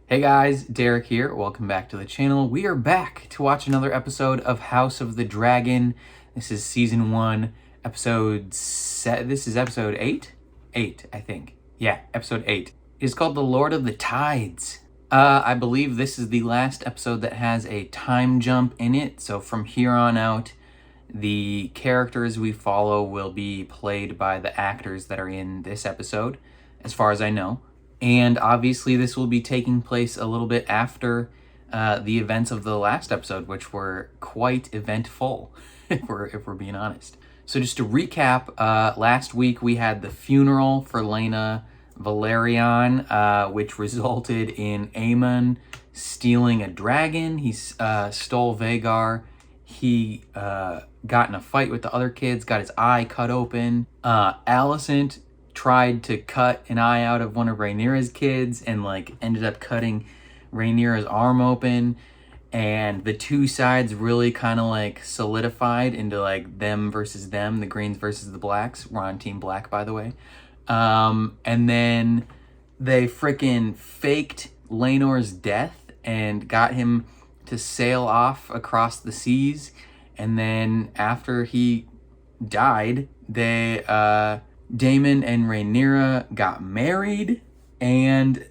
Hey guys, Derek here. Welcome back to the channel. We are back to watch another episode of House of the Dragon. This is season 1, this is episode 8? 8, I think. Yeah, episode 8. It is called The Lord of the Tides. I believe this is the last episode that has a time jump in it. So from here on out, the characters we follow will be played by the actors that are in this episode, as far as I know. And obviously this will be taking place a little bit after the events of the last episode, which were quite eventful, if we're being honest. So just to recap, last week we had the funeral for Laena Velaryon, which resulted in Aemond stealing a dragon. He stole Vhagar. He got in a fight with the other kids, got his eye cut open. Alicent tried to cut an eye out of one of Rhaenyra's kids and ended up cutting Rhaenyra's arm open, and the two sides really kind of solidified into them versus them, the Greens versus the Blacks. We're on Team Black, by the way. And then they freaking faked Laenor's death and got him to sail off across the seas, and then after he died, they Daemon and Rhaenyra got married, and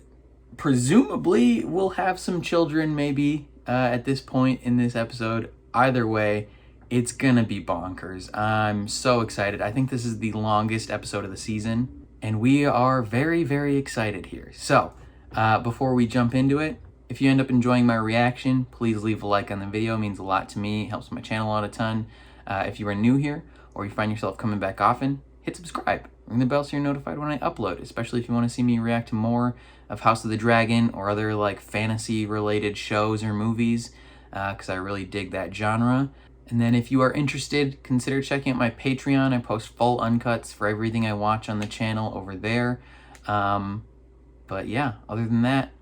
presumably we'll have some children maybe at this point in this episode. Either way, it's gonna be bonkers. I'm so excited. I think this is the longest episode of the season, and we are very, very excited here. So, before we jump into it, if you end up enjoying my reaction, please leave a like on the video. It means a lot to me, helps my channel out a ton. If you are new here, or you find yourself coming back often, hit subscribe. Ring the bell so you're notified when I upload, especially if you want to see me react to more of House of the Dragon or other fantasy-related shows or movies, because I really dig that genre. And then if you are interested, consider checking out my Patreon. I post full uncuts for everything I watch on the channel over there. But yeah, other than that,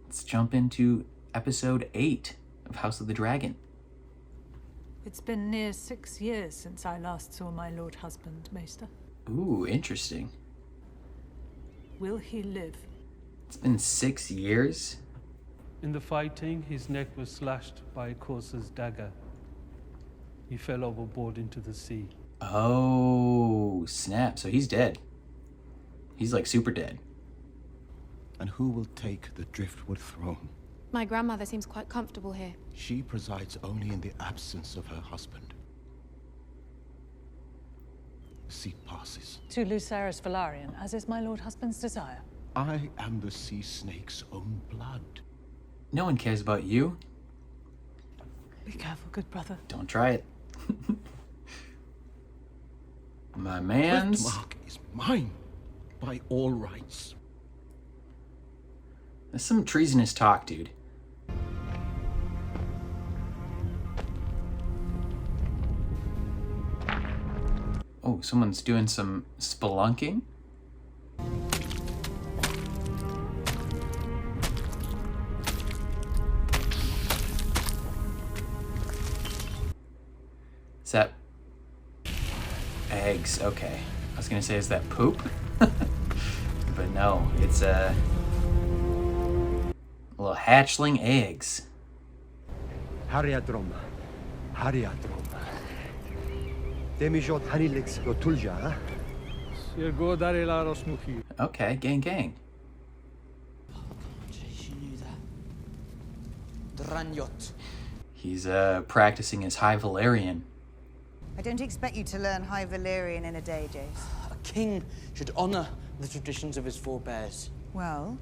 let's jump into episode 8 of House of the Dragon. It's been near 6 years since I last saw my lord husband, Maester. Ooh, interesting. Will he live? It's been 6 years? In the fighting, his neck was slashed by a courser's dagger. He fell overboard into the sea. Oh, snap. So he's dead. He's super dead. And who will take the Driftwood throne? My grandmother seems quite comfortable here. She presides only in the absence of her husband. The seat passes. To Viserys Velaryon, as is my lord husband's desire. I am the sea snake's own blood. No one cares about you. Be careful, good brother. Don't try it. My man's. Driftmark is mine, by all rights. That's some treasonous talk, dude. Oh, someone's doing some spelunking. Is that eggs? Okay. I was gonna say, is that poop? But no, it's little hatchling eggs. Hariadrom. Hariadrom. Demijot Hanilix Rotulja. Okay, gang gang. He's practicing his High Valyrian. I don't expect you to learn High Valyrian in a day, Jace. A king should honor the traditions of his forebears. Well,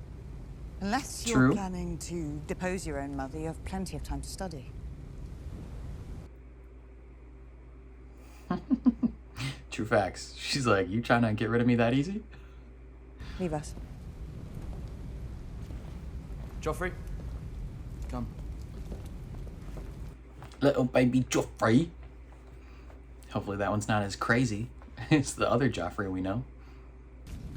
unless you're True. planning to depose your own mother, you have plenty of time to study. True facts. She's like, you trying to get rid of me that easy? Leave us. Joffrey, come. Little baby Joffrey. Hopefully that one's not as crazy as the other Joffrey we know.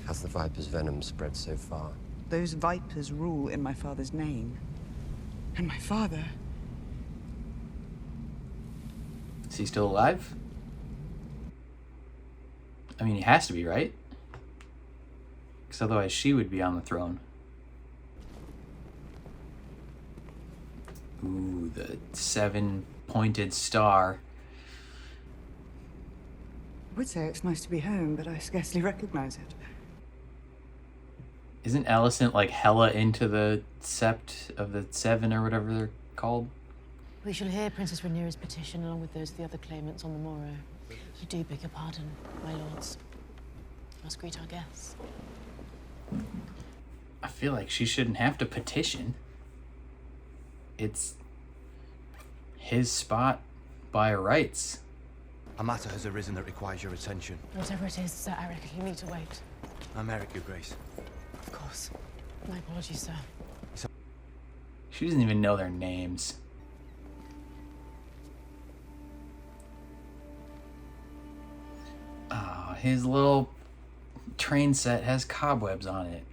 Has the Viper's venom spread so far? Those vipers rule in my father's name. And my father... Is he still alive? I mean, he has to be, right? Because otherwise she would be on the throne. Ooh, the 7-pointed star. I would say it's nice to be home, but I scarcely recognize it. Isn't Alicent like hella into the Sept of the Seven or whatever they're called? We shall hear Princess Rhaenyra's petition along with those of the other claimants on the morrow. I do beg your pardon, my lords. You must greet our guests. I feel like she shouldn't have to petition. It's his spot by rights. A matter has arisen that requires your attention. Whatever it is, Sir Eric, you need to wait. I'm Eric, Your Grace. Of course. My apologies, sir. She doesn't even know their names. Oh, his little train set has cobwebs on it.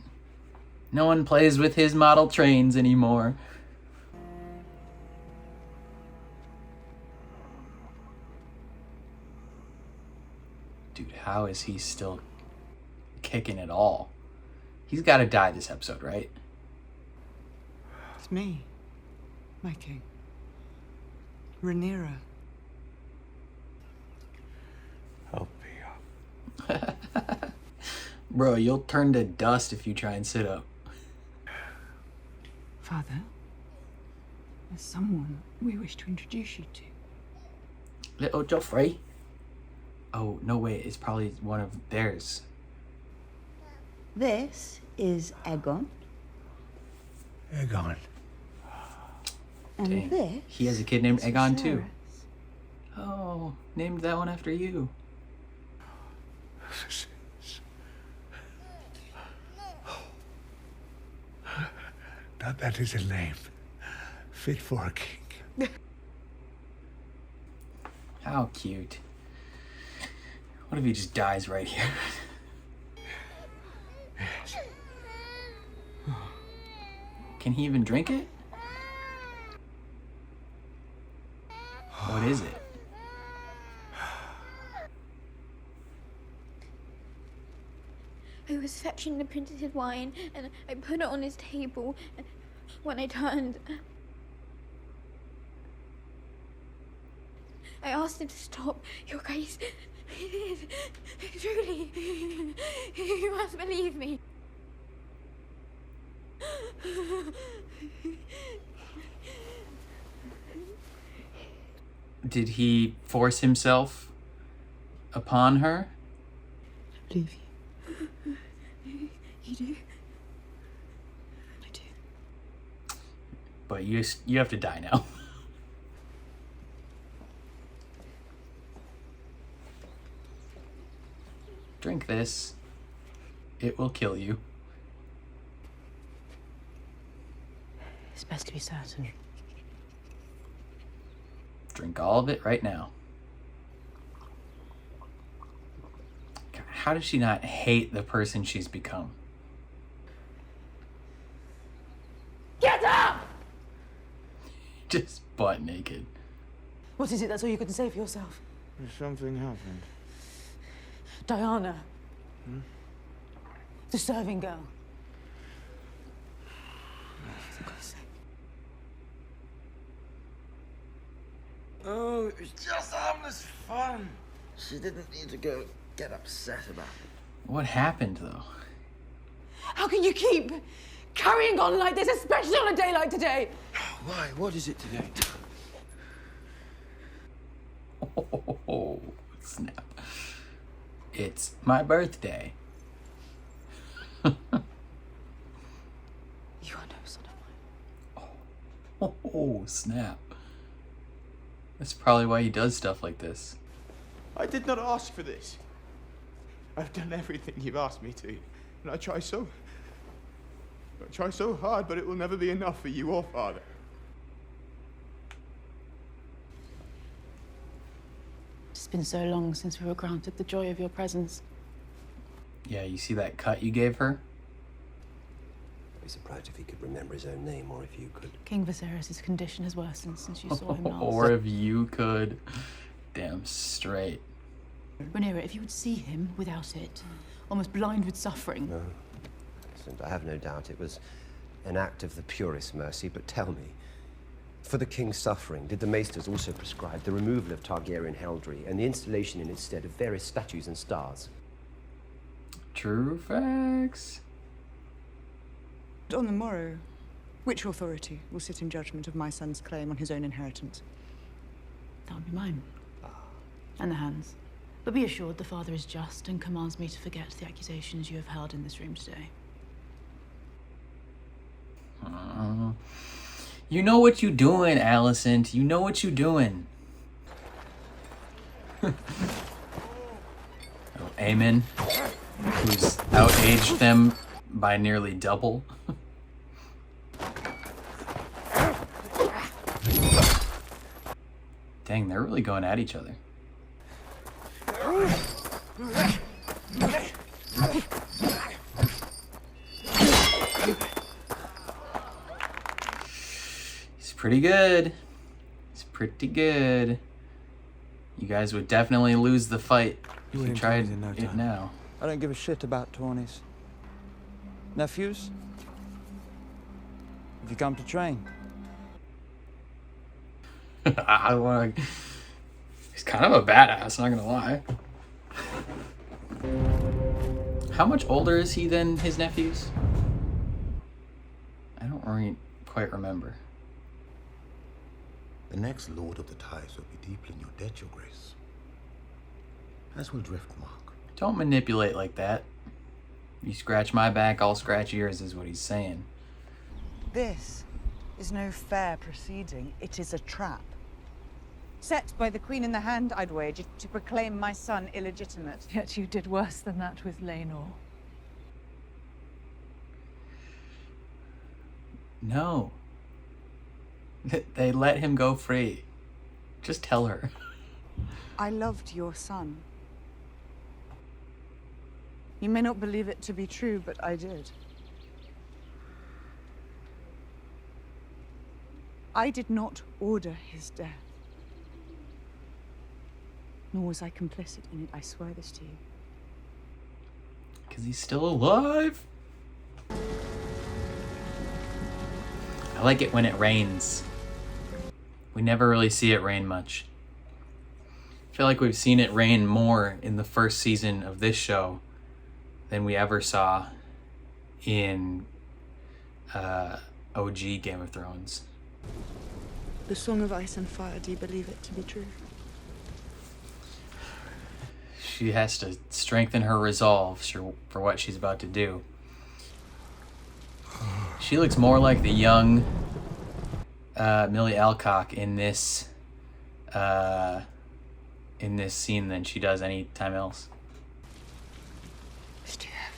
No one plays with his model trains anymore. Dude, how is he still kicking at all? He's got to die this episode, right? It's me, my king. Rhaenyra. Help me up. Bro, you'll turn to dust if you try and sit up. Father, there's someone we wish to introduce you to. Little Joffrey? Oh, no, wait, it's probably one of theirs. This is Aegon. Aegon. And Dang. this He has a kid named is Aegon too. Viserys. Oh, named that one after you. Now that is a name fit for a king. How cute. What if he just dies right here? Yes. Can he even drink it? What is it? I was fetching the printed wine and I put it on his table, and when I turned, I asked him to stop. Your Grace, he did. Truly, you must believe me. Did he force himself upon her? I believe you. You do? I do. But you have to die now. Drink this. It will kill you. It's best to be certain. Drink all of it right now. God, how does she not hate the person she's become? Get up! Just butt naked. What is it? That's all you can say for yourself? Something happened. Diana. The serving girl. For God's sake. Oh, it was just harmless fun. She didn't need to go get upset about it. What happened, though? How can you keep carrying on like this, especially on a day like today? Why? What is it today? Oh, snap. It's my birthday. You are no son of mine. Oh, snap. That's probably why he does stuff like this. I did not ask for this. I've done everything you've asked me to. And I try so hard, but it will never be enough for you or Father. It's been so long since we were granted the joy of your presence. Yeah, you see that cut you gave her? I'd be surprised if he could remember his own name, or if you could. King Viserys' condition has worsened since you saw him last. Or if you could. Damn straight. Rhaenyra, if you would see him without it, almost blind with suffering. No. Listen, I have no doubt it was an act of the purest mercy, but tell me, For the king's suffering, did the maesters also prescribe the removal of Targaryen heraldry and the installation in its stead of various statues and stars? True facts. On the morrow, which authority will sit in judgment of my son's claim on his own inheritance? That would be mine. And the hands. But be assured the father is just and commands me to forget the accusations you have held in this room today. You know what you doing, Alicent. You know what you doing. Oh, Aemond, who's outaged them by nearly double. Dang, they're really going at each other. He's pretty good. He's pretty good. You guys would definitely lose the fight if you tried it now. I don't give a shit about Tawnies. Nephews? Have you come to train? I want to... He's kind of a badass, not gonna lie. How much older is he than his nephews? I don't really quite remember. The next Lord of the Tides will be deeply in your debt, Your Grace. As will Driftmark. Don't manipulate like that. You scratch my back, I'll scratch yours, is what he's saying. This is no fair proceeding. It is a trap. Set by the Queen in the Hand, I'd wager, to proclaim my son illegitimate. Yet you did worse than that with Laenor. No. They let him go free. Just tell her. I loved your son. You may not believe it to be true, but I did. I did not order his death. Nor was I complicit in it, I swear this to you. Because he's still alive. I like it when it rains. We never really see it rain much. I feel like we've seen it rain more in the first season of this show than we ever saw in OG Game of Thrones. The Song of Ice and Fire, do you believe it to be true? She has to strengthen her resolve for what she's about to do. She looks more like the young Millie Alcock in this scene than she does any time else. It's too heavy.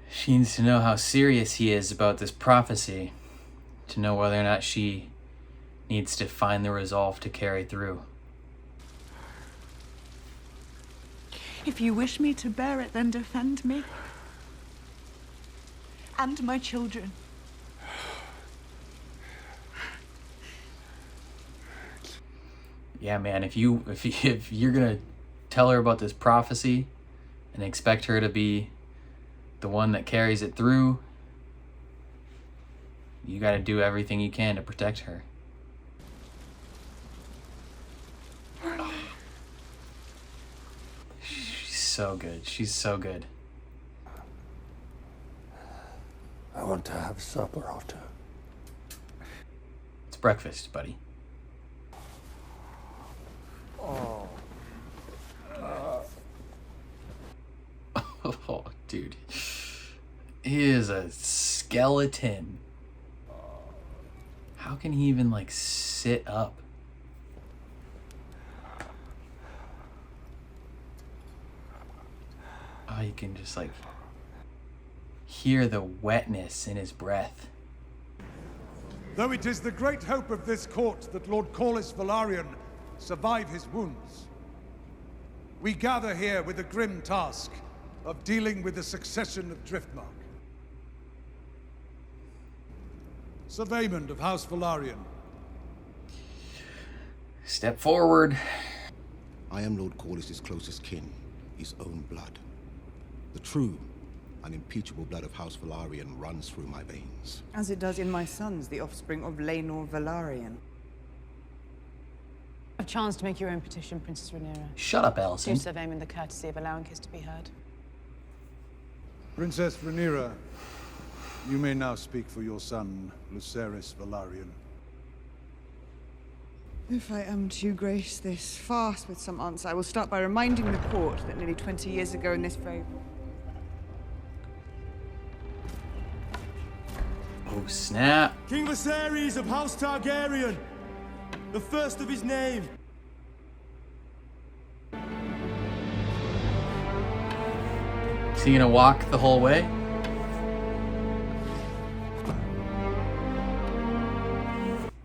She needs to know how serious he is about this prophecy, to know whether or not she needs to find the resolve to carry through. If you wish me to bear it, then defend me. And my children. Yeah, man, if you're gonna tell her about this prophecy and expect her to be the one that carries it through, you gotta do everything you can to protect her. She's so good. She's so good. I want to have supper, Otto. It's breakfast, buddy. Oh. Oh, dude. He is a skeleton. How can he even, like, sit up? Oh, you can just, like, hear the wetness in his breath. Though it is the great hope of this court that Lord Corlys Velaryon survive his wounds, we gather here with the grim task of dealing with the succession of Driftmark. Sir Vaemond of House Velaryon. Step forward. I am Lord Corlys' closest kin, his own blood. The true Unimpeachable blood of House Velaryon runs through my veins. As it does in my sons, the offspring of Laenor Velaryon. A chance to make your own petition, Princess Rhaenyra. Shut up, Allison. Do serve Aemond the courtesy of allowing his to be heard. Princess Rhaenyra, you may now speak for your son, Viserys Velaryon. If I am to grace this fast with some answer, I will start by reminding the court that nearly 20 years ago in this very... Oh, snap. King Viserys of House Targaryen, the first of his name. Is he gonna walk the whole way?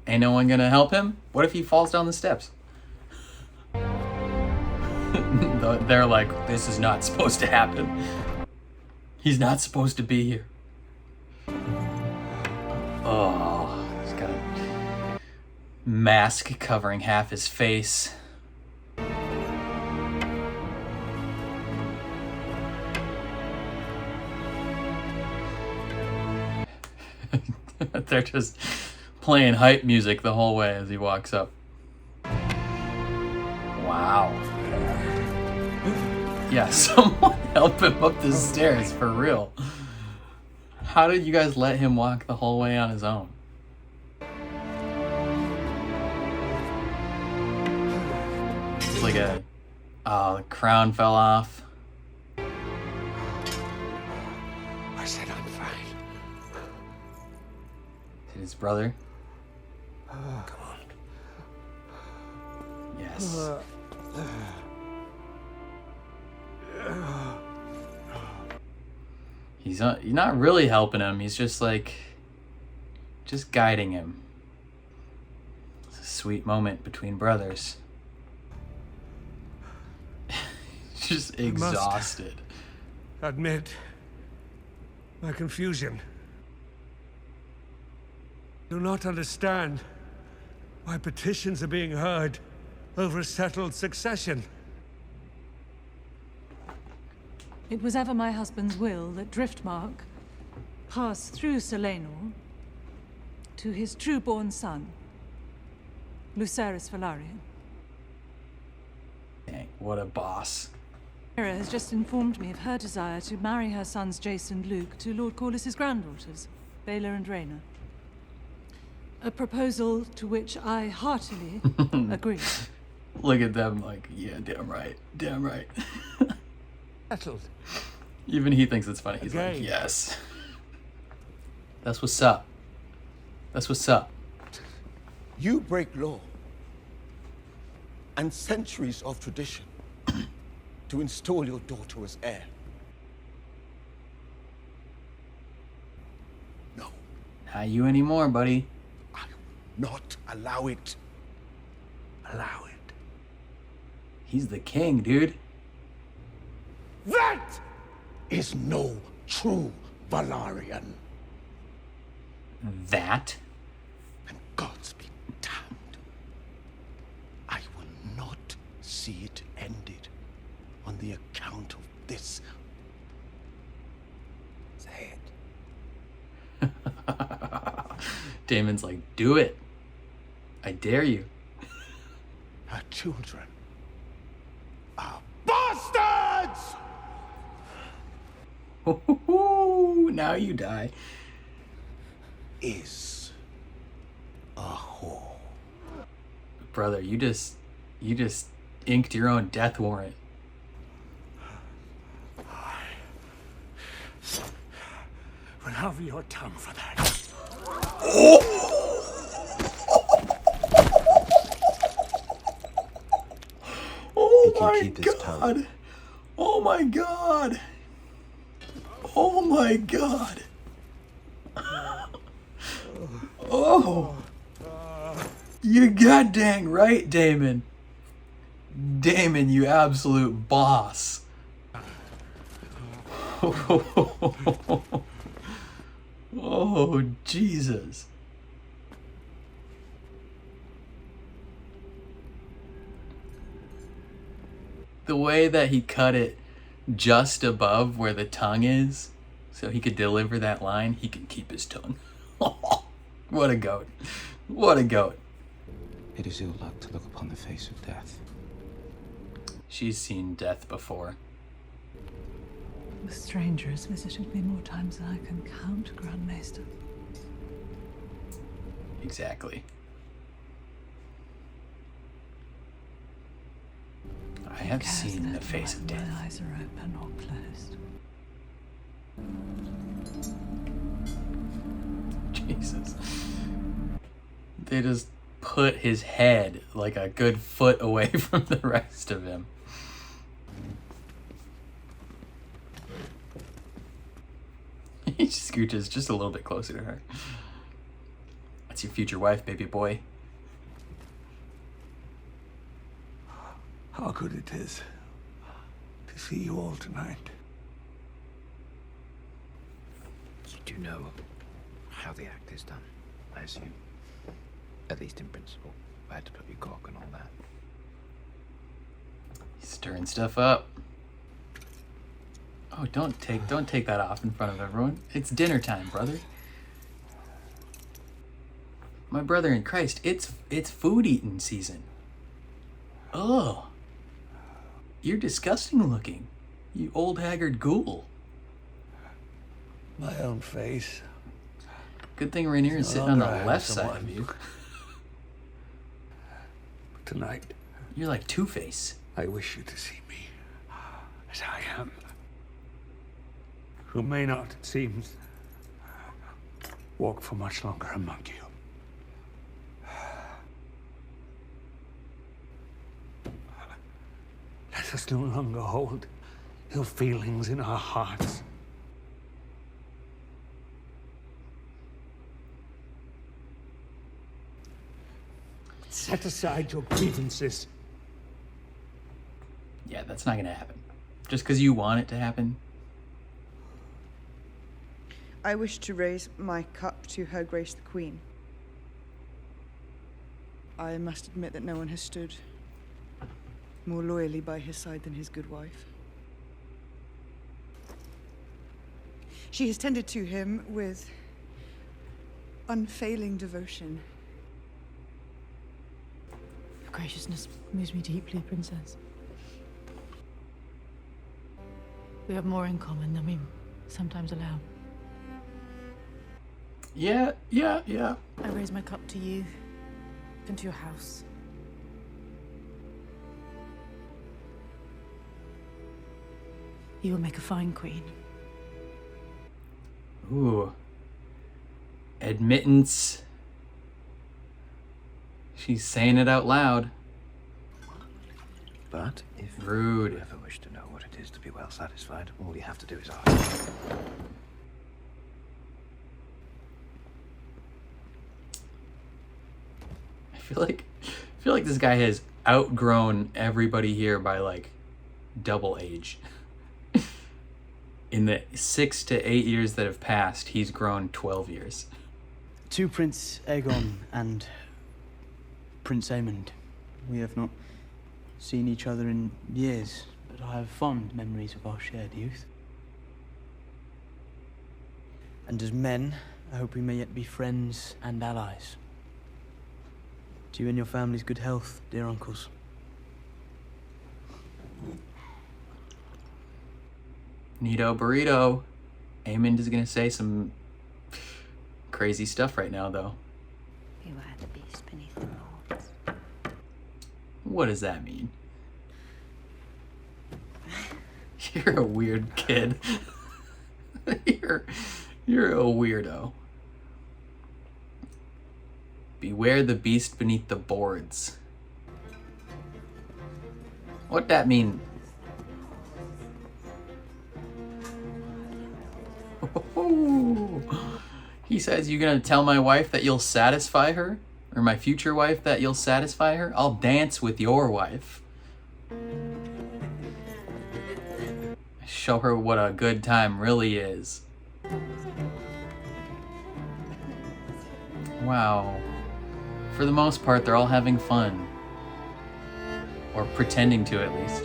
Ain't no one gonna help him? What if he falls down the steps? They're like, this is not supposed to happen. He's not supposed to be here. Oh, he's got a mask covering half his face. They're just playing hype music the whole way as he walks up. Wow. Yeah, someone help him up the stairs, for real. How did you guys let him walk the whole way on his own? It's like a... Oh, the crown fell off. I said I'm fine. His brother. Come on. Yes. He's not really helping him. He's just like, just guiding him. It's a sweet moment between brothers. Just exhausted. Admit my confusion. Do not understand why petitions are being heard over settled succession. It was ever my husband's will that Driftmark pass through Laenor to his true-born son, Viserys Velaryon. Dang, what a boss. Rhaenyra has just informed me of her desire to marry her sons Jace and Luke to Lord Corlys's granddaughters, Baela and Rhaena. A proposal to which I heartily agree. Look at them like, yeah, damn right, damn right. Settled. Even he thinks it's funny. He's like, yes. That's what's up. That's what's up. You break law and centuries of tradition to install your daughter as heir. No. Not you anymore, buddy. Not allow it. Allow it. He's the king, dude. That is no true Velaryon. That? And Gods be damned. I will not see it ended on the account of this. Say it. Daemon's like, do it. I dare you. Her children are bastards! Now you die. Is a whore. Brother, you just inked your own death warrant. Will have your tongue for that. Oh my keep his God. tongue. Oh my God. Oh my God. Oh. You goddamn right, Daemon. Daemon, you absolute boss. Oh, Jesus. The way that he cut it just above where the tongue is, So he could deliver that line, he can keep his tongue. What a goat. What a goat. It is ill luck to look upon the face of death. She's seen death before. The stranger has visited me more times than I can count, Grand Maester. Exactly. I have seen the face of death. My eyes are open or closed. Jesus. They just put his head like a good foot away from the rest of him. He scooches just a little bit closer to her. That's your future wife, baby boy. How good it is to see you all tonight. You do know how the act is done, I assume. At least in principle. I had to put your cock and all that. He's stirring stuff up. Oh, don't take that off in front of everyone. It's dinner time, brother. My brother in Christ, it's food eating season. Oh. You're disgusting looking. You old haggard ghoul. My own face. Good thing Rainier is sitting on the left side of you. Tonight. You're like Two-Face. I wish you to see me as I am. Who may not, it seems, walk for much longer among you. Let us no longer hold ill feelings in our hearts. Set aside your grievances. Yeah, that's not gonna happen. Just because you want it to happen. I wish to raise my cup to Her Grace the Queen. I must admit that no one has stood more loyally by his side than his good wife. She has tended to him with unfailing devotion. Your graciousness moves me deeply, Princess. We have more in common than we sometimes allow. Yeah. I raise my cup to you and to your house. You will make a fine queen. Ooh. Admittance. She's saying it out loud. But if Rude. you ever wish to know what it is to be well satisfied, all you have to do is ask. I feel like this guy has outgrown everybody here by like double age. In the 6 to 8 years that have passed, he's grown 12 years. To Prince Aegon and Prince Aemond, we have not seen each other in years, but I have fond memories of our shared youth. And as men, I hope we may yet be friends and allies. To you and your family's good health, dear uncles. Neato burrito. Aemond is gonna say some crazy stuff right now, though. Beware the beast beneath the boards. What does that mean? You're a weird kid. You're a weirdo. Beware the beast beneath the boards. What that mean? He says, "You gonna tell my wife that you'll satisfy her? Or my future wife that you'll satisfy her? I'll dance with your wife. Show her what a good time really is." Wow. For the most part, they're all having fun. Or pretending to, at least.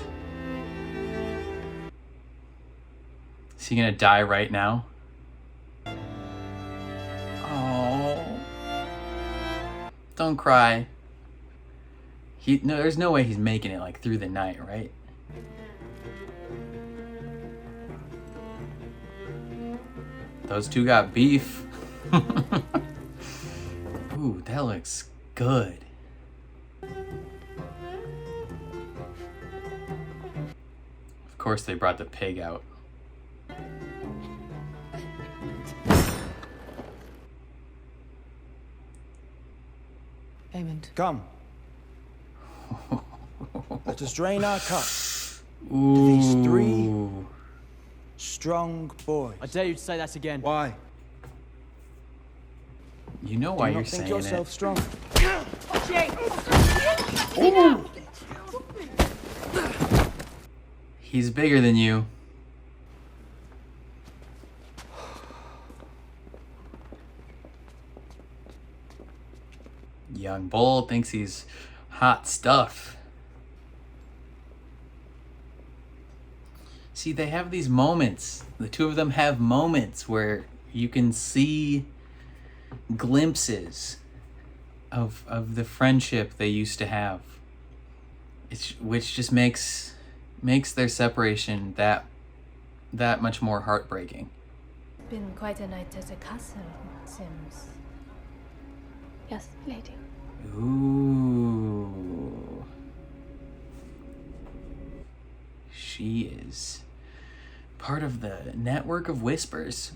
Is he gonna die right now? don't cry. No, there's no way he's making it like through the night, right? Those two got beef. Ooh, that looks good. Of course they brought the pig out. Aemond. Come. Let us drain our cup Ooh. to these 3 strong boys. I dare you to say that again. Why? You know why Do you you're not think saying yourself it. strong? Ooh. He's bigger than you. Young bull thinks he's hot stuff. See, they have these moments. The two of them have moments where you can see glimpses of the friendship they used to have. Which just makes their separation that much more heartbreaking. Been quite a night at the castle, Sims. Yes, lady. Ooh. She is part of the network of whispers.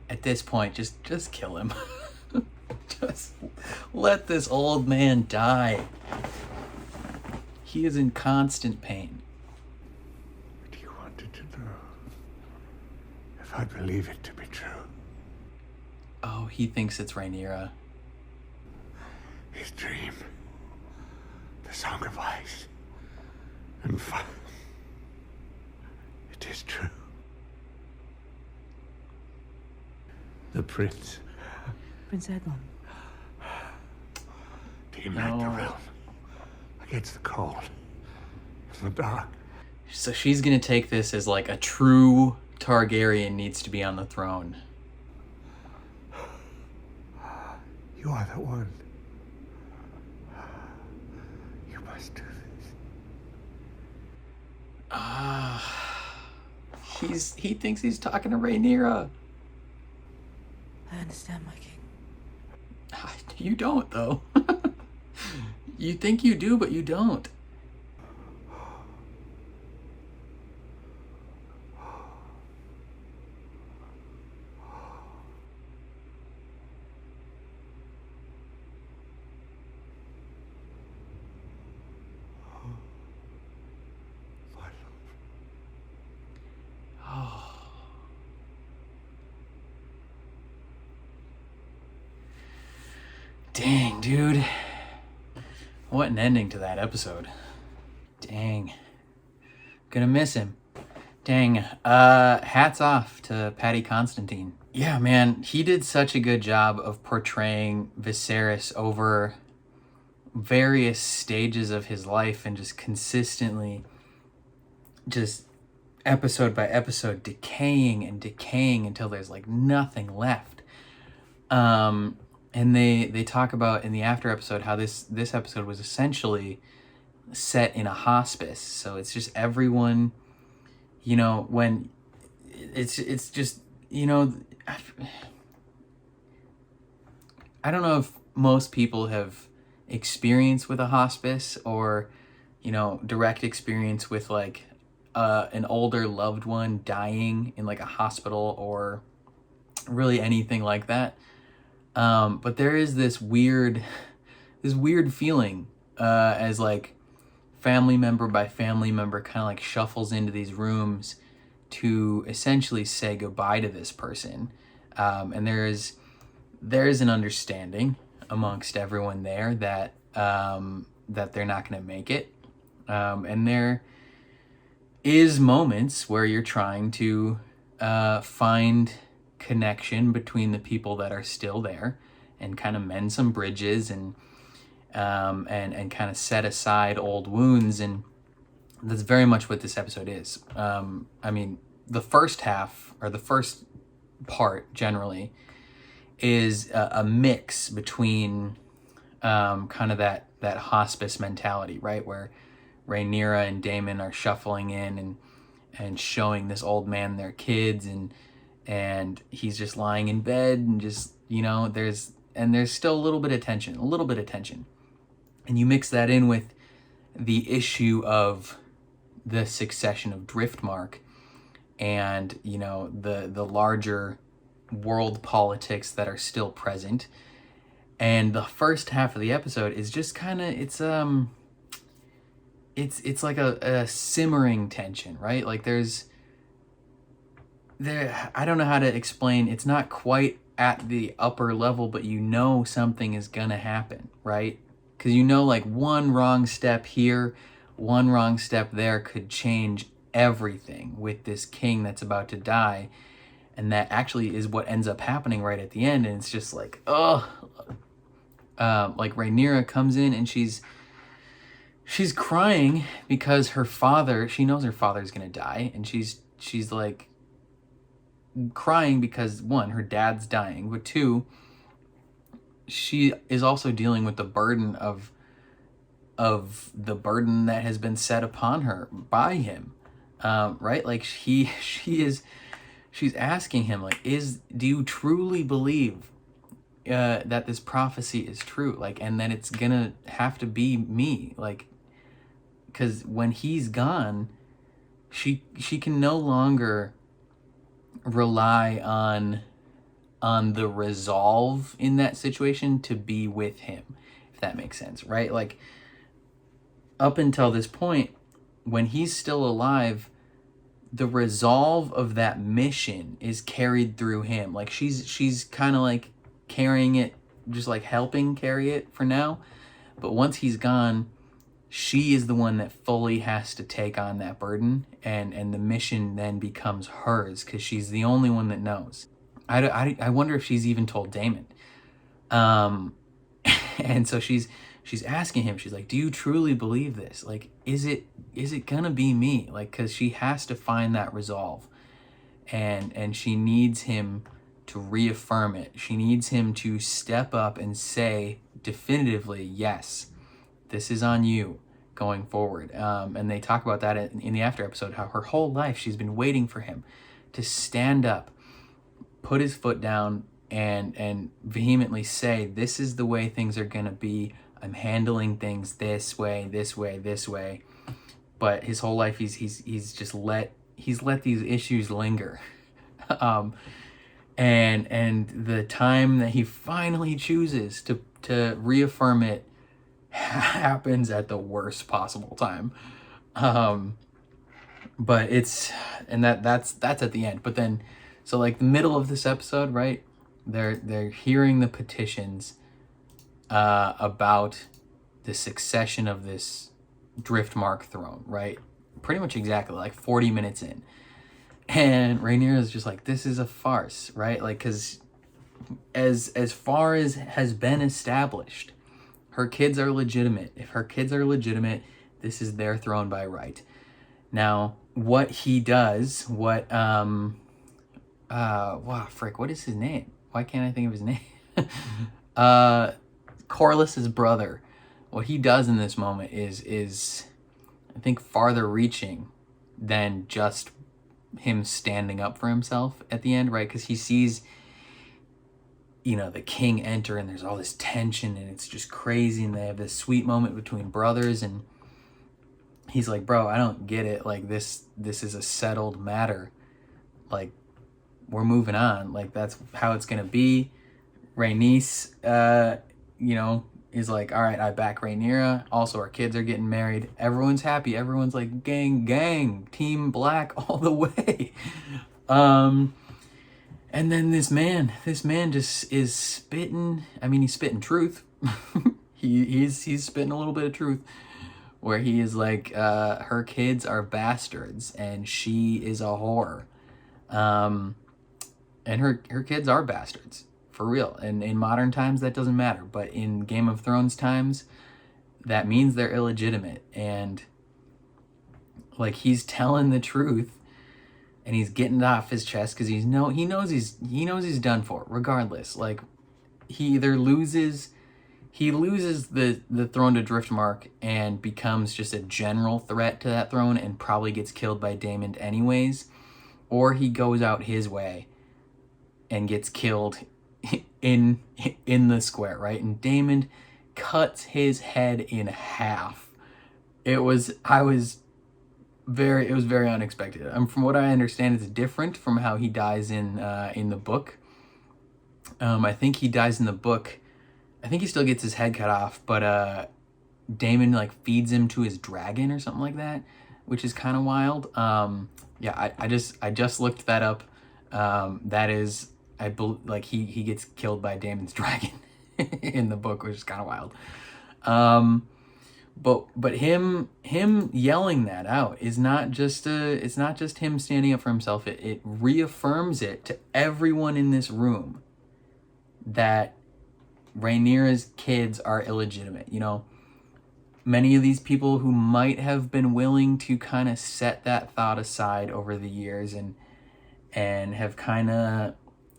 At this point, just kill him. Just let this old man die. He is in constant pain. But you wanted to know if I believe it to be true. Oh, he thinks it's Rhaenyra. His dream. The Song of Ice and Fire. It is true. The prince. Prince Aemond. To unite the realm against the cold and the dark. So she's gonna take this as like a true Targaryen needs to be on the throne. You are the one. You must do this. He thinks he's talking to Rhaenyra. I understand, my king. You don't, though. You think you do, but you don't. Dang, dude. What an ending to that episode. Dang. Gonna miss him. Dang. Hats off to Paddy Constantine. Yeah, man, he did such a good job of portraying Viserys over various stages of his life and just consistently, just episode by episode, decaying and decaying until there's like nothing left. And they talk about in the after episode how this episode was essentially set in a hospice. So it's just everyone, you know, when it's just, you know, I don't know if most people have experience with a hospice or, you know, direct experience with like an older loved one dying in like a hospital or really anything like that. But there is this weird feeling as like family member by family member kind of like shuffles into these rooms to essentially say goodbye to this person. And there is an understanding amongst everyone there that they're not going to make it. And there is moments where you're trying to find connection between the people that are still there and kind of mend some bridges and kind of set aside old wounds. And that's very much what this episode is. I mean, the first half or the first part generally is a mix between kind of that hospice mentality, right? Where Rhaenyra and Daemon are shuffling in and showing this old man their kids, and he's just lying in bed, and just, you know, there's still a little bit of tension. And you mix that in with the issue of the succession of Driftmark and, you know, the larger world politics that are still present. And the first half of the episode is just kind of, it's like a simmering tension, right? Like I don't know how to explain. It's not quite at the upper level, but you know something is gonna happen, right? Because you know, like, one wrong step here, one wrong step there could change everything with this king that's about to die. And that actually is what ends up happening right at the end. And it's just like, ugh. Like, Rhaenyra comes in and she's crying because she knows her father's gonna die, and she's like crying because, one, her dad's dying, but two, she is also dealing with the burden of the burden that has been set upon her by him, right? Like, she's asking him, like, do you truly believe that this prophecy is true? Like, and then it's gonna have to be me, like, because when he's gone, she can no longer rely on the resolve in that situation to be with him, if that makes sense, right? Like, up until this point, when he's still alive, the resolve of that mission is carried through him. Like, she's kind of like carrying it, just like helping carry it for now. But once he's gone, she is the one that fully has to take on that burden, and the mission then becomes hers, because she's the only one that knows. I wonder if she's even told Daemon. And so she's asking him, she's like, do you truly believe this? Like, is it gonna be me? Like, because she has to find that resolve, and she needs him to reaffirm it. She needs him to step up and say definitively, yes, this is on you going forward. And they talk about that in the after episode, how her whole life she's been waiting for him to stand up, put his foot down, and vehemently say, this is the way things are gonna be. I'm handling things this way. But his whole life he's just let these issues linger. And the time that he finally chooses to reaffirm it happens at the worst possible time. But that's at the end. But then, so like the middle of this episode, right? They're hearing the petitions about the succession of this Driftmark throne, right? Pretty much exactly like 40 minutes in. And Rhaenyra is just like, this is a farce, right? Like, because as far as has been established, her kids are legitimate. If her kids are legitimate, this is their throne by right. Now, what he does, what is his name? Why can't I think of his name? Corlys's brother. What he does in this moment is I think farther reaching than just him standing up for himself at the end, right? Because he sees, you know, the king enter, and there's all this tension, and it's just crazy, and they have this sweet moment between brothers, and he's like, bro, I don't get it. Like, this is a settled matter. Like, we're moving on. Like, that's how it's gonna be. Rhaenys, you know, is like, all right, I back Rhaenyra. Also, our kids are getting married. Everyone's happy. Everyone's like, gang, team black all the way. And then this man just is spitting. I mean, he's spitting truth. he's spitting a little bit of truth, where he is like, her kids are bastards and she is a whore. And her kids are bastards. For real. And in modern times, that doesn't matter. But in Game of Thrones times, that means they're illegitimate. And like, he's telling the truth, and he's getting it off his chest because he knows he's done for, regardless. Like, either loses the throne to Driftmark and becomes just a general threat to that throne and probably gets killed by Daemon anyways, or he goes out his way and gets killed in the square, right? And Daemon cuts his head in half. It was very unexpected. From what I understand, it's different from how he dies in the book. I think he dies in the book. I think he still gets his head cut off, but Daemon like feeds him to his dragon or something like that, which is kind of wild. Yeah, I just looked that up. That is, I believe, like he gets killed by Daemon's dragon in the book, which is kind of wild. But him yelling that out is not just it's not just him standing up for himself. It reaffirms it to everyone in this room that Rhaenyra's kids are illegitimate. You know, many of these people who might have been willing to kind of set that thought aside over the years and have kind of,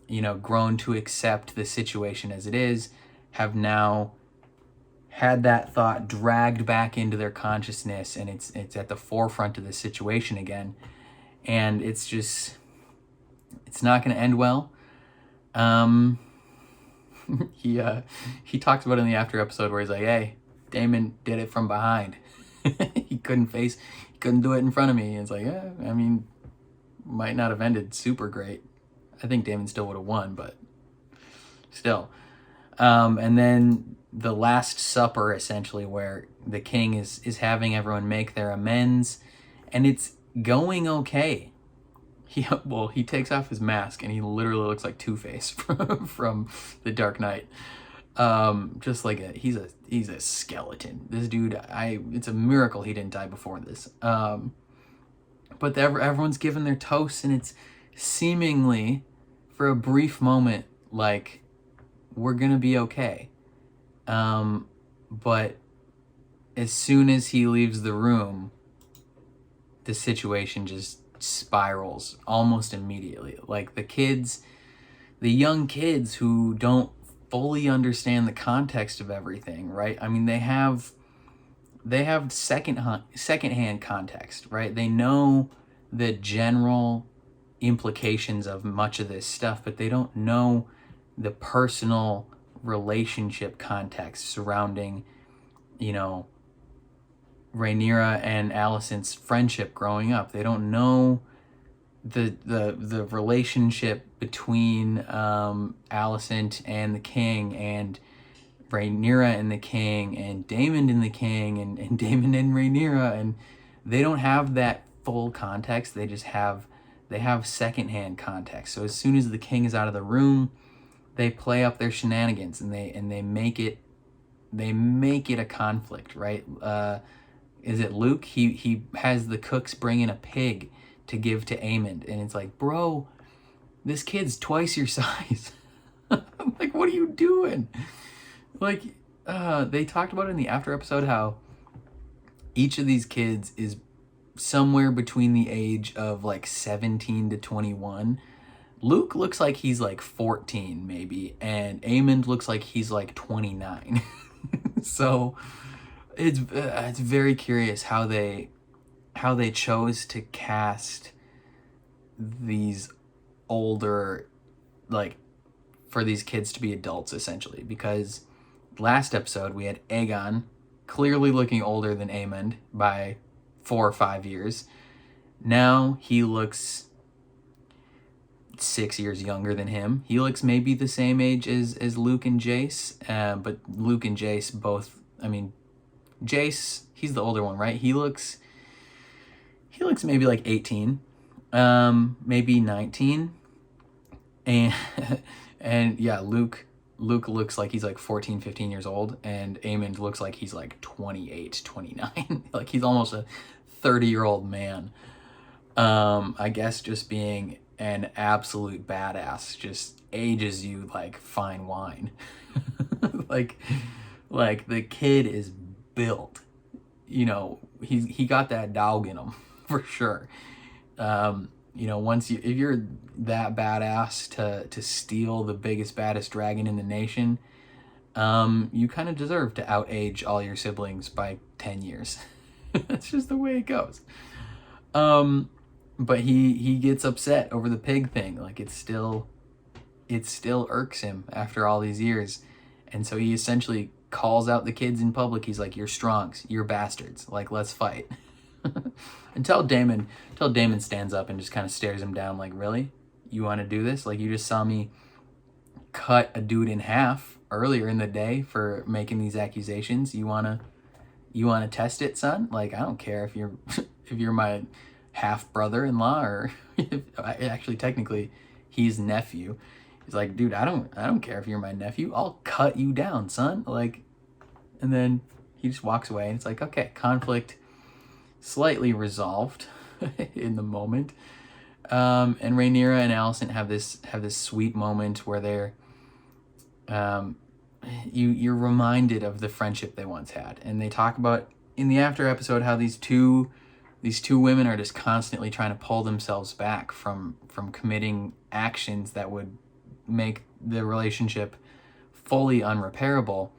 you know, grown to accept the situation as it is, have now had that thought dragged back into their consciousness, and it's at the forefront of the situation again. And it's not going to end well. He talks about it in the after episode where he's like, hey, Daemon did it from behind. he couldn't do it in front of me. And it's like, yeah, I mean, might not have ended super great. I think Daemon still would have won, but still. And then the Last Supper, essentially, where the king is having everyone make their amends, and it's going okay. He takes off his mask and he literally looks like Two-Face from The Dark Knight. Just like he's a skeleton. This dude, it's a miracle he didn't die before this. But everyone's given their toasts, and it's seemingly, for a brief moment, like we're gonna be okay. But as soon as he leaves the room, the situation just spirals almost immediately. Like the young kids who don't fully understand the context of everything, right? I mean, they have secondhand context, right? They know the general implications of much of this stuff, but they don't know the personal relationship context surrounding, you know, Rhaenyra and Alicent's friendship growing up. They don't know the relationship between Alicent and the king, and Rhaenyra and the king, and Daemon and the king, and Daemon and Rhaenyra, and they don't have that full context. They just have secondhand context. So as soon as the king is out of the room, they play up their shenanigans, and they make it a conflict, right? Is it Luke? He has the cooks bring in a pig to give to Aemond, and it's like, bro, this kid's twice your size. Like, what are you doing? Like, they talked about it in the after episode how each of these kids is somewhere between the age of like 17 to 21. Luke looks like he's like 14 maybe, and Aemond looks like he's like 29. So it's very curious how they chose to cast these older, like, for these kids to be adults, essentially, because last episode we had Aegon clearly looking older than Aemond by 4 or 5 years. Now he looks 6 years younger than him. He looks maybe the same age as Luke and Jace, but Luke and Jace both, I mean, Jace, he's the older one, right? He looks maybe like 18, maybe 19, and yeah, Luke looks like he's like 14, 15 years old, and Aemond looks like he's like 28, 29. Like he's almost a 30-year-old man. I guess just being an absolute badass just ages you like fine wine. like the kid is built, you know, he got that dog in him for sure. You know, if you're that badass to steal the biggest, baddest dragon in the nation, you kind of deserve to outage all your siblings by 10 years. That's just the way it goes. But he gets upset over the pig thing. Like, it still irks him after all these years. And so he essentially calls out the kids in public. He's like, you're strongs, you're bastards. Like, let's fight. Until Daemon stands up and just kind of stares him down like, really? You want to do this? Like, you just saw me cut a dude in half earlier in the day for making these accusations. You wanna test it, son? Like, I don't care if you're my half brother-in-law, or actually technically he's nephew. He's like, dude, I don't care if you're my nephew. I'll cut you down, son. Like, and then he just walks away, and it's like, okay, conflict slightly resolved in the moment. And Rhaenyra and Alicent have this sweet moment where they're you're reminded of the friendship they once had, and they talk about in the after episode how these two women are just constantly trying to pull themselves back from committing actions that would make the relationship fully unrepairable,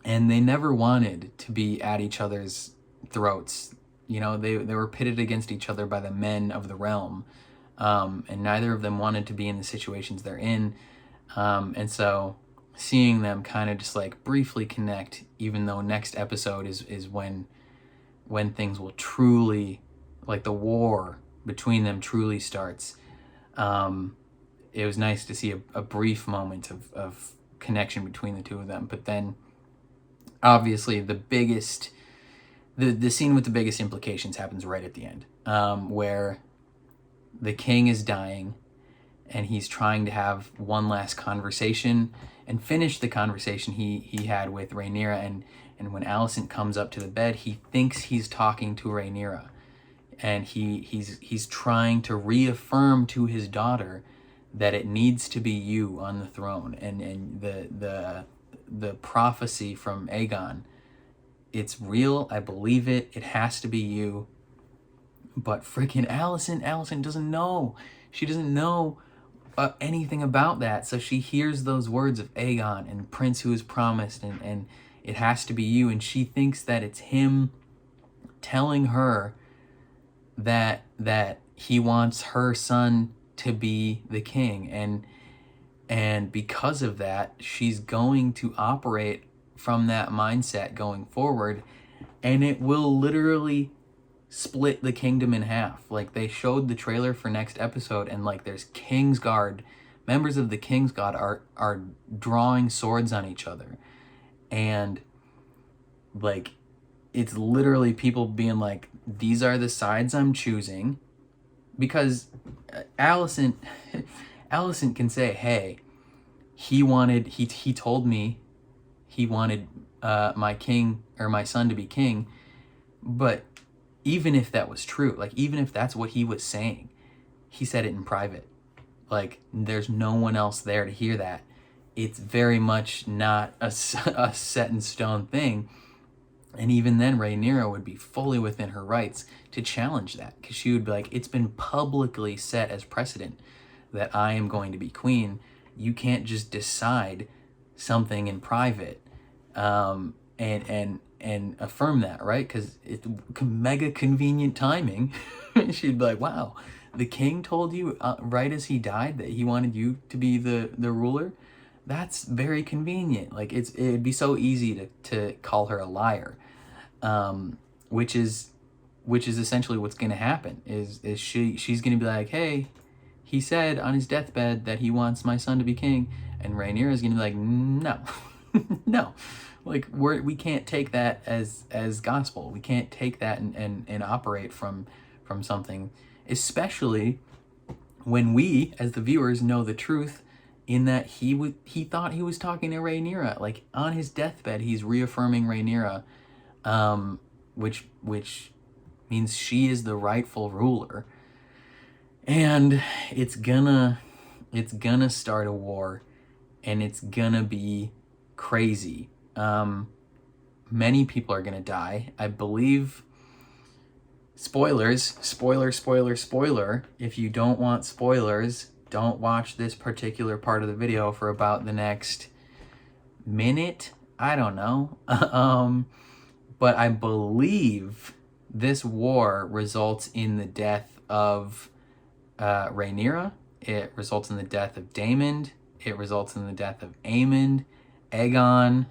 and they never wanted to be at each other's throats. You know, they were pitted against each other by the men of the realm, and neither of them wanted to be in the situations they're in, and so seeing them kind of just like briefly connect, even though next episode is when things will truly, like, the war between them truly starts. It was nice to see a brief moment of connection between the two of them. But then obviously the scene with the biggest implications happens right at the end, where the king is dying and he's trying to have one last conversation and finish the conversation he had with Rhaenyra, and when Alicent comes up to the bed, he thinks he's talking to Rhaenyra, and he's trying to reaffirm to his daughter that it needs to be you on the throne, and the prophecy from Aegon, it's real, I believe it has to be you. But freaking Alicent doesn't know. She doesn't know anything about that. So she hears those words of Aegon and Prince who is promised, and it has to be you, and she thinks that it's him telling her that he wants her son to be the king, and because of that, she's going to operate from that mindset going forward, and it will literally split the kingdom in half. Like, they showed the trailer for next episode, and like, there's Kingsguard, members of the Kingsguard are drawing swords on each other, and like, it's literally people being like, these are the sides I'm choosing, because Alicent can say, hey, he told me he wanted my son to be king, but even if that was true, like, even if that's what he was saying, he said it in private. Like, there's no one else there to hear that. It's very much not a set in stone thing. And even then, Rhaenyra would be fully within her rights to challenge that, because she would be like, it's been publicly set as precedent that I am going to be queen. You can't just decide something in private and affirm that, right? Because it's mega convenient timing. She'd be like, wow, the king told you right as he died that he wanted you to be the ruler? That's very convenient. Like, it'd be so easy to call her a liar, which is essentially what's going to happen. Is she's going to be like, hey, he said on his deathbed that he wants my son to be king, and Rhaenyra is going to be like, no, no, like, we can't take that as gospel. We can't take that and operate from something, especially when we as the viewers know the truth, in that he thought he was talking to Rhaenyra. Like, on his deathbed, he's reaffirming Rhaenyra, which means she is the rightful ruler, and it's gonna start a war, and it's gonna be crazy. Many people are gonna die. I believe spoilers, spoiler. If you don't want spoilers, don't watch this particular part of the video for about the next minute. I don't know. But I believe this war results in the death of Rhaenyra. It results in the death of Daemon. It results in the death of Aemond, Aegon,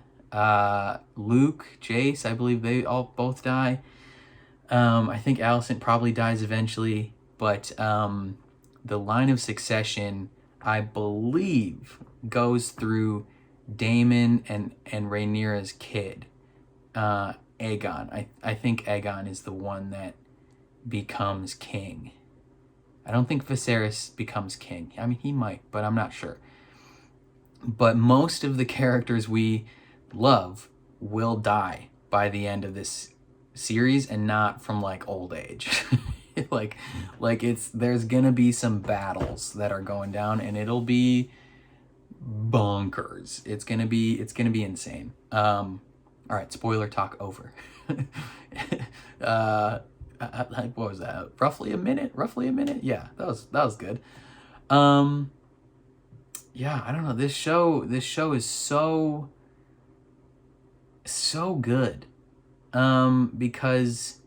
Luke, Jace. I believe they all both die. I think Alicent probably dies eventually, but the line of succession, I believe, goes through Daemon and Rhaenyra's kid, Aegon. I think Aegon is the one that becomes king. I don't think Viserys becomes king. I mean, he might, but I'm not sure. But most of the characters we love will die by the end of this series, and not from like old age. like there's gonna be some battles that are going down, and it'll be bonkers. It's gonna be insane. All right, spoiler talk over. What was that? Roughly a minute. Yeah, that was good. Yeah, I don't know. This show is so good. Because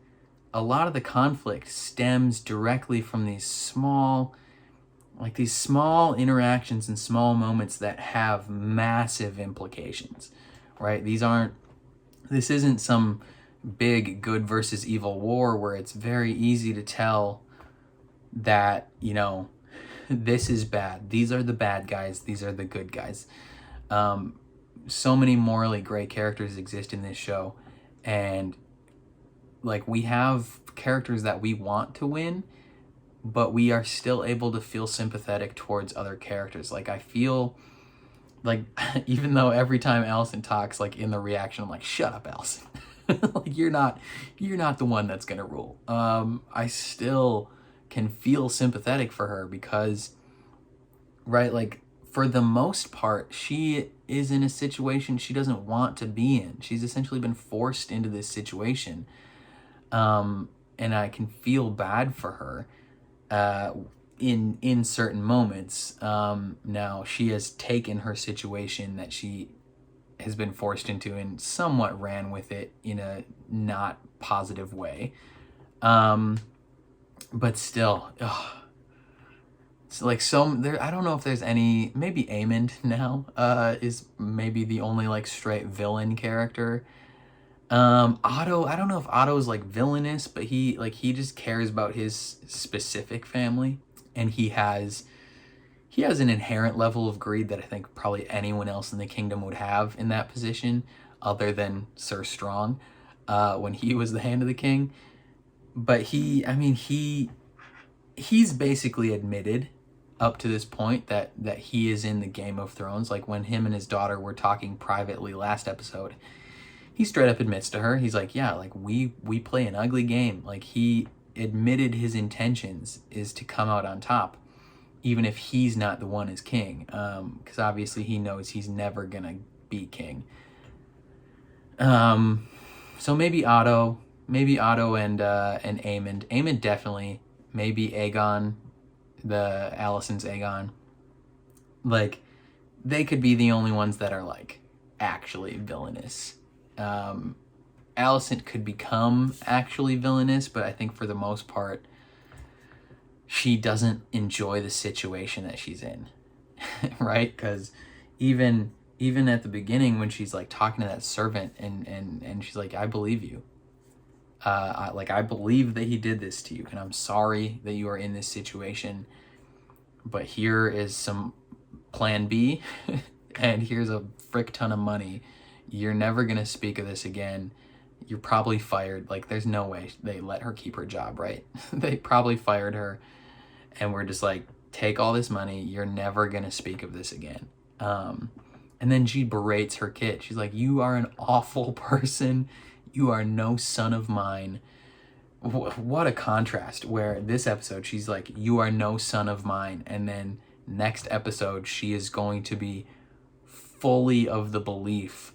a lot of the conflict stems directly from these small interactions and small moments that have massive implications, right? This isn't some big good versus evil war where it's very easy to tell that, you know, this is bad. These are the bad guys. These are the good guys. So many morally gray characters exist in this show. And like, we have characters that we want to win, but we are still able to feel sympathetic towards other characters. Like, I feel like, even though every time Alicent talks, like in the reaction, I'm like, shut up, Alicent. Like, you're not the one that's gonna rule. I still can feel sympathetic for her because, right, like, for the most part, she is in a situation she doesn't want to be in. She's essentially been forced into this situation. And I can feel bad for her in certain moments. Now, she has taken her situation that she has been forced into and somewhat ran with it in a not positive way. But still, it's like I don't know if there's any, maybe Aemond now is maybe the only like straight villain character. Otto, I don't know if Otto's like villainous, but he just cares about his specific family, and he has an inherent level of greed that I think probably anyone else in the kingdom would have in that position, other than Sir Strong, when he was the Hand of the King. But he's basically admitted up to this point that he is in the Game of Thrones. Like, when him and his daughter were talking privately last episode, he straight up admits to her, he's like, yeah, like, we play an ugly game. Like, he admitted his intentions is to come out on top, even if he's not the one as king. Because obviously he knows he's never gonna be king. So maybe Otto and Aemond. Aemond definitely. Maybe Aegon, the Alicent's Aegon. Like, they could be the only ones that are like actually villainous. Alicent could become actually villainous, but I think for the most part, she doesn't enjoy the situation that she's in, right? Because even at the beginning, when she's like talking to that servant and she's like, I believe you. I believe that he did this to you, and I'm sorry that you are in this situation, but here is some plan B, and here's a frick ton of money. You're never gonna speak of this again. You're probably fired. Like, there's no way they let her keep her job, right? They probably fired her, and we're just like, take all this money. You're never gonna speak of this again. And then she berates her kid. She's like, you are an awful person. You are no son of mine. What a contrast, where this episode, she's like, you are no son of mine. And then next episode, she is going to be fully of the belief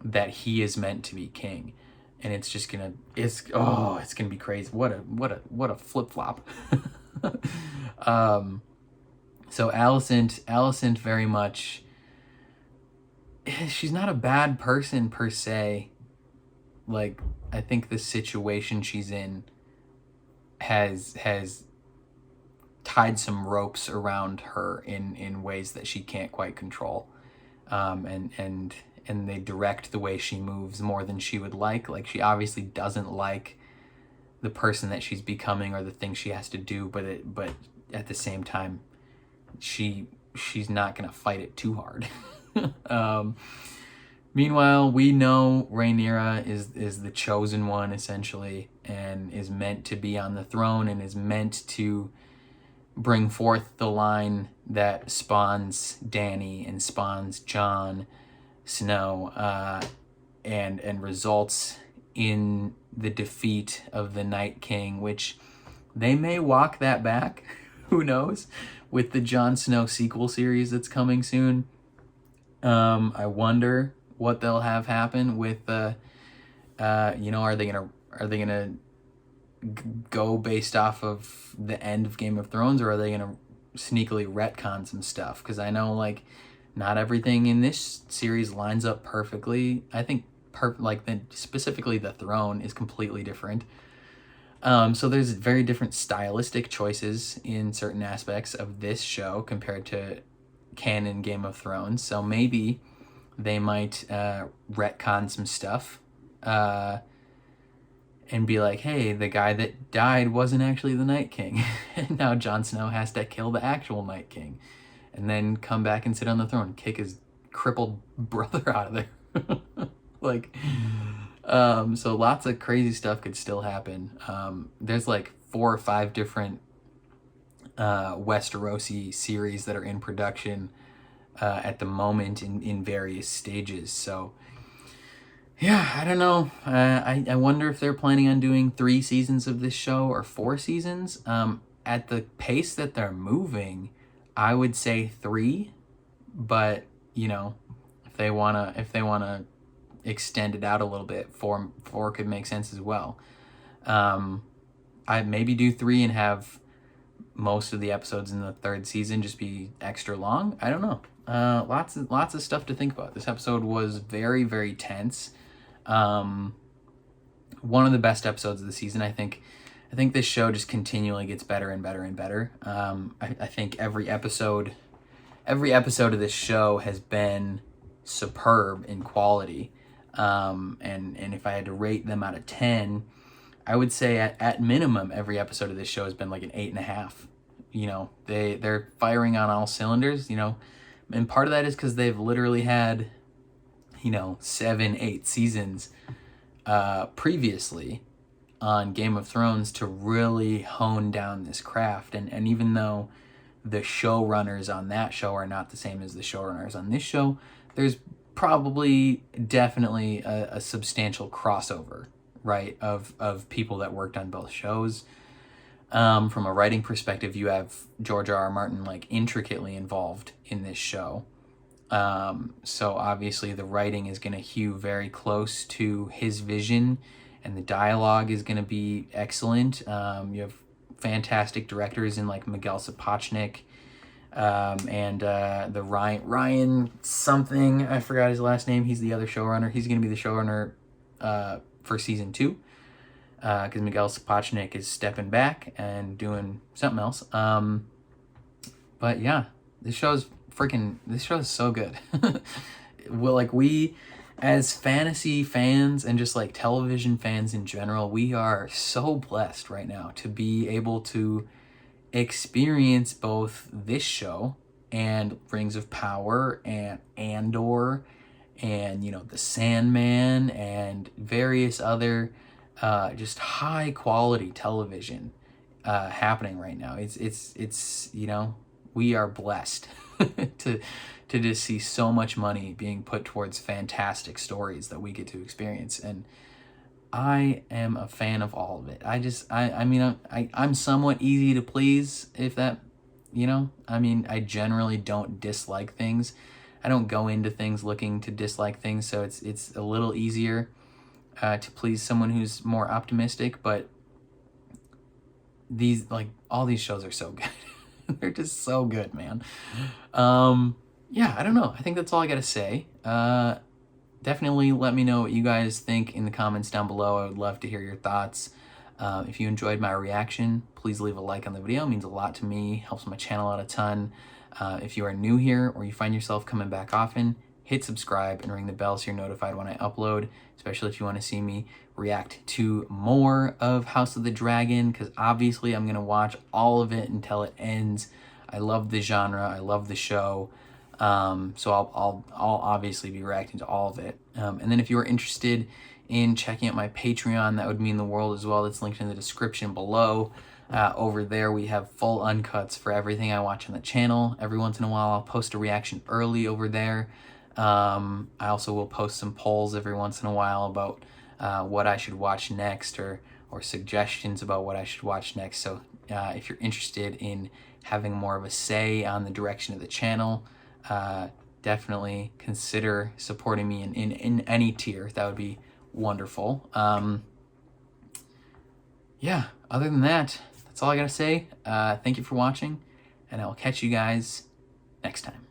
that he is meant to be king. and it's just gonna it's gonna be crazy. What a flip flop. So Alicent very much, she's not a bad person per se. Like, I think the situation she's in has tied some ropes around her in ways that she can't quite control. And they direct the way she moves more than she would like. Like, she obviously doesn't like the person that she's becoming or the things she has to do, but at the same time, she's not gonna fight it too hard. Meanwhile, we know Rhaenyra is the chosen one, essentially, and is meant to be on the throne and is meant to bring forth the line that spawns Dany and spawns Jon Snow, and results in the defeat of the Night King, which they may walk that back, who knows, with the Jon Snow sequel series that's coming soon. I wonder what they'll have happen with are they gonna go based off of the end of Game of Thrones, or are they gonna sneakily retcon some stuff? Because I know, like, not everything in this series lines up perfectly. I think specifically the throne is completely different. So there's very different stylistic choices in certain aspects of this show compared to canon Game of Thrones. So maybe they might retcon some stuff and be like, hey, the guy that died wasn't actually the Night King. And now Jon Snow has to kill the actual Night King and then come back and sit on the throne, kick his crippled brother out of there. So lots of crazy stuff could still happen. There's like 4 or 5 different Westerosi series that are in production at the moment in various stages. So yeah, I don't know. I wonder if they're planning on doing 3 seasons of this show or 4 seasons. At the pace that they're moving, I would say 3, but if they wanna extend it out a little bit, 4 could make sense as well. I'd maybe do 3 and have most of the episodes in the 3rd season just be extra long. I don't know. Lots of stuff to think about. This episode was very, very tense. One of the best episodes of the season. I think this show just continually gets better and better and better. I think every episode of this show has been superb in quality. And if I had to rate them out of 10, I would say at minimum every episode of this show has been like an 8.5. They're firing on all cylinders, and part of that is because they've literally had 7-8 seasons previously on Game of Thrones to really hone down this craft. And even though the showrunners on that show are not the same as the showrunners on this show, there's definitely a substantial crossover, right, of people that worked on both shows. From a writing perspective, you have George R.R. Martin like intricately involved in this show. So obviously the writing is going to hew very close to his vision, and the dialogue is going to be excellent. You have fantastic directors in like Miguel Sapochnik, and the Ryan something, I forgot his last name. He's the other showrunner. He's going to be the showrunner for season 2, because Miguel Sapochnik is stepping back and doing something else. But yeah, this show is so good. Well, like, we as fantasy fans and just like television fans in general, we are so blessed right now to be able to experience both this show and Rings of Power and Andor and The Sandman and various other just high quality television happening right now. It's we are blessed to just see so much money being put towards fantastic stories that we get to experience, and I am a fan of all of it. I'm somewhat easy to please, if that, I generally don't dislike things. I don't go into things looking to dislike things, so it's a little easier. to please someone who's more optimistic, but these, like, all these shows are so good. They're just so good, man. Yeah, I don't know. I think that's all I gotta say. Definitely let me know what you guys think in the comments down below. I would love to hear your thoughts. If you enjoyed my reaction, please leave a like on the video. It means a lot to me, helps my channel out a ton. If you are new here or you find yourself coming back often, hit subscribe and ring the bell so you're notified when I upload, especially if you want to see me react to more of House of the Dragon, because obviously I'm going to watch all of it until it ends. I love the genre. I love the show. So I'll obviously be reacting to all of it. And then if you are interested in checking out my Patreon, that would mean the world as well. It's linked in the description below. Over there we have full uncuts for everything I watch on the channel. Every once in a while I'll post a reaction early over there. I also will post some polls every once in a while about what I should watch next, or suggestions about what I should watch next. So if you're interested in having more of a say on the direction of the channel, definitely consider supporting me in any tier. That would be wonderful. Yeah, other than that, that's all I gotta say. Thank you for watching, and I will catch you guys next time.